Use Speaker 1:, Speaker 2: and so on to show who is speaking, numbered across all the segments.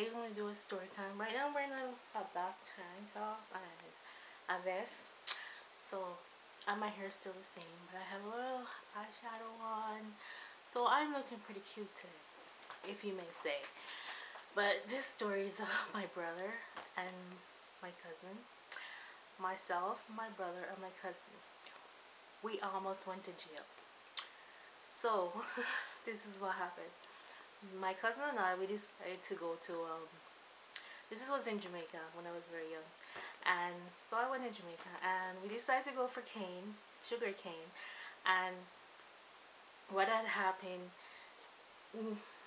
Speaker 1: today we're gonna do a story time. Right now I'm wearing a black tank top and a vest. So my hair's still the same, but I have a little eyeshadow on. So I'm looking pretty cute today, if you may say. But this story is about my brother and my cousin. Myself, my brother, and my cousin. We almost went to jail. So this is what happened. My cousin and I, we decided to go to this was in Jamaica when I was very young, and so I went to Jamaica and we decided to go for cane, sugar cane. And what had happened,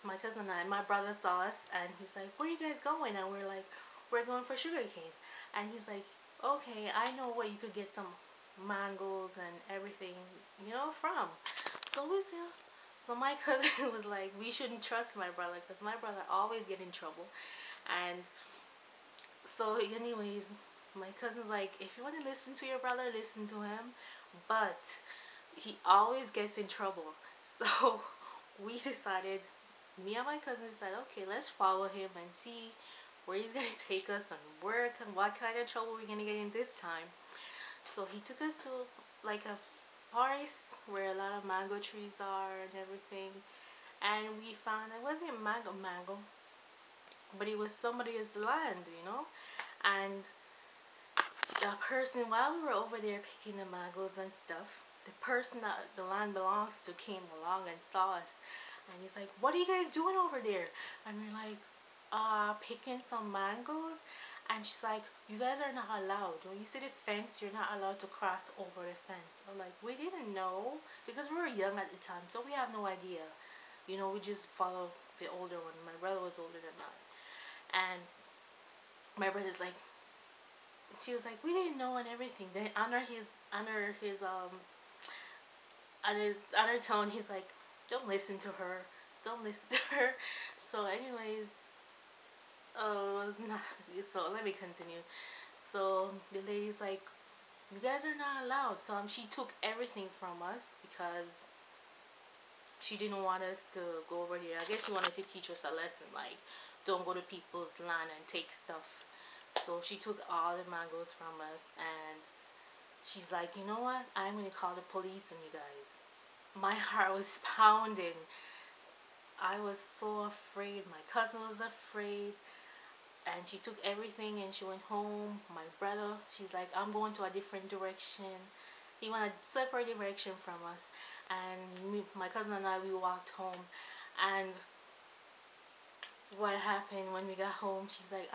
Speaker 1: my cousin and I, my brother saw us and he's like, where are you guys going? And we're like, we're going for sugar cane. And he's like, okay, I know where you could get some mangoes and everything, you know, from. So we said, so my cousin was like, we shouldn't trust my brother because my brother always get in trouble. And so anyways, my cousin's like, if you want to listen to your brother, listen to him, but he always gets in trouble. So we decided, me and my cousin decided, okay, let's follow him and see where he's gonna take us and what kind of trouble we're gonna get in this time. So he took us to like a forest where a lot of mango trees are and everything, and we found it wasn't mango, but it was somebody's land, you know. And the person, while we were over there picking the mangoes and stuff, the person that the land belongs to came along and saw us, and he's like, what are you guys doing over there? And we're like, picking some mangoes. And she's like, you guys are not allowed. When you see the fence, you're not allowed to cross over the fence. I'm like, we didn't know because we were young at the time, so we have no idea. You know, we just follow the older one. My brother was older than I. And my brother's like, she was like, we didn't know and everything. Then under his tone, he's like, don't listen to her. Don't listen to her. So anyways, it was not, so let me continue. So the lady's like, you guys are not allowed. So she took everything from us because she didn't want us to go over here. I guess she wanted to teach us a lesson, like, don't go to people's land and take stuff. So she took all the mangoes from us, and she's like, you know what, I'm gonna call the police on you guys. My heart was pounding. I was so afraid. My cousin was afraid. And she took everything and she went home. My brother, she's like, I'm going to a different direction. He went a separate direction from us. And my cousin and I, we walked home. And what happened when we got home, she's like,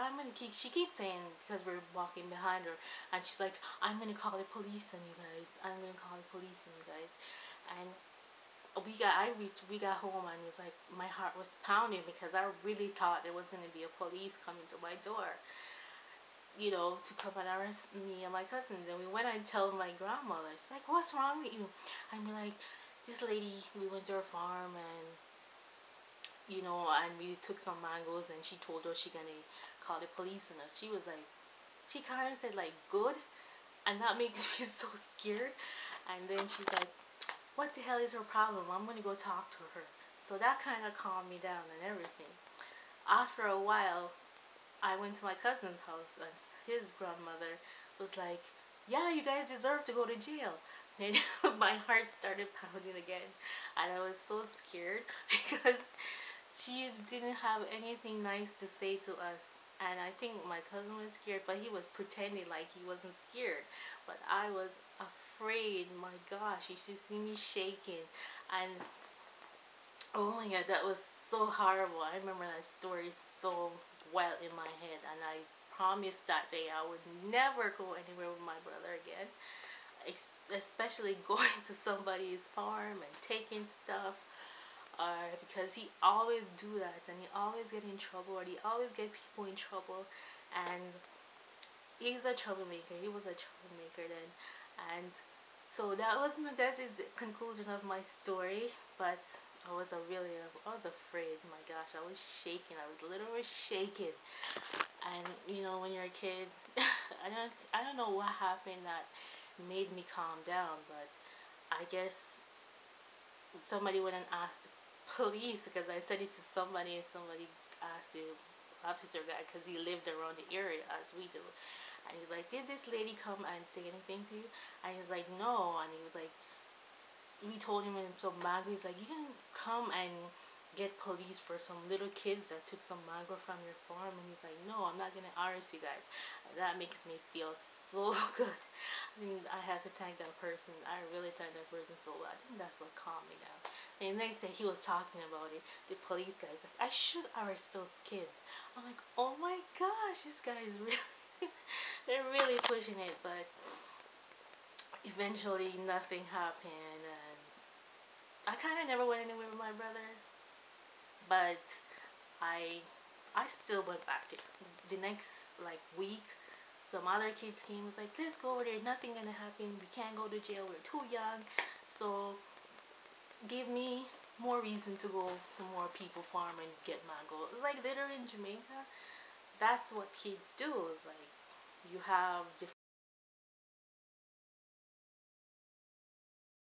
Speaker 1: she keeps saying, because we're walking behind her, and she's like, I'm gonna call the police on you guys. I'm gonna call the police on you guys. And we got home, and it was like, my heart was pounding because I really thought there was going to be a police coming to my door, you know, to come and arrest me and my cousins. And we went and told my grandmother. She's like, what's wrong with you? And we're like, this lady, we went to her farm, and you know, and we took some mangoes, and she told us she gonna call the police on us. She was like, she kind of said like, good, and that makes me so scared. And then she's like, what the hell is her problem? I'm gonna go talk to her. So that kind of calmed me down and everything. After a while, I went to my cousin's house, and his grandmother was like, yeah, you guys deserve to go to jail. And my heart started pounding again, and I was so scared because she didn't have anything nice to say to us. And I think my cousin was scared, but he was pretending like he wasn't scared. But I was afraid. My gosh, you should see me shaking. And oh my god, that was so horrible. I remember that story so well in my head, and I promised that day I would never go anywhere with my brother again, especially going to somebody's farm and taking stuff, because he always do that, and he always get in trouble, or he always get people in trouble. And he's a troublemaker. He was a troublemaker then. And so that is the conclusion of my story. But I was afraid. My gosh, I was shaking. I was literally shaking. And you know, when you're a kid, I don't know what happened that made me calm down, but I guess somebody went and asked the police, because I said it to somebody, and somebody asked the officer guy because he lived around the area as we do. And he's like, did this lady come and say anything to you? And he's like, no. And he was like, we told him, and so mango, he's like, you can come and get police for some little kids that took some mango from your farm. And he's like, no, I'm not gonna arrest you guys. And that makes me feel so good. I mean, I have to thank that person. I really thank that person so well. I think that's what calmed me down. And the next day he was talking about it. The police guy's like, I should arrest those kids. I'm like, oh my gosh, this guy is really they're really pushing it. But eventually nothing happened, and I kind of never went anywhere with my brother. But I I still went back there. The next like week, some other kids came, was like, let's go over there, nothing gonna happen, we can't go to jail, we're too young. So gave me more reason to go to more people farm and get mango. It's like literally in Jamaica, that's what kids do. It's like you have the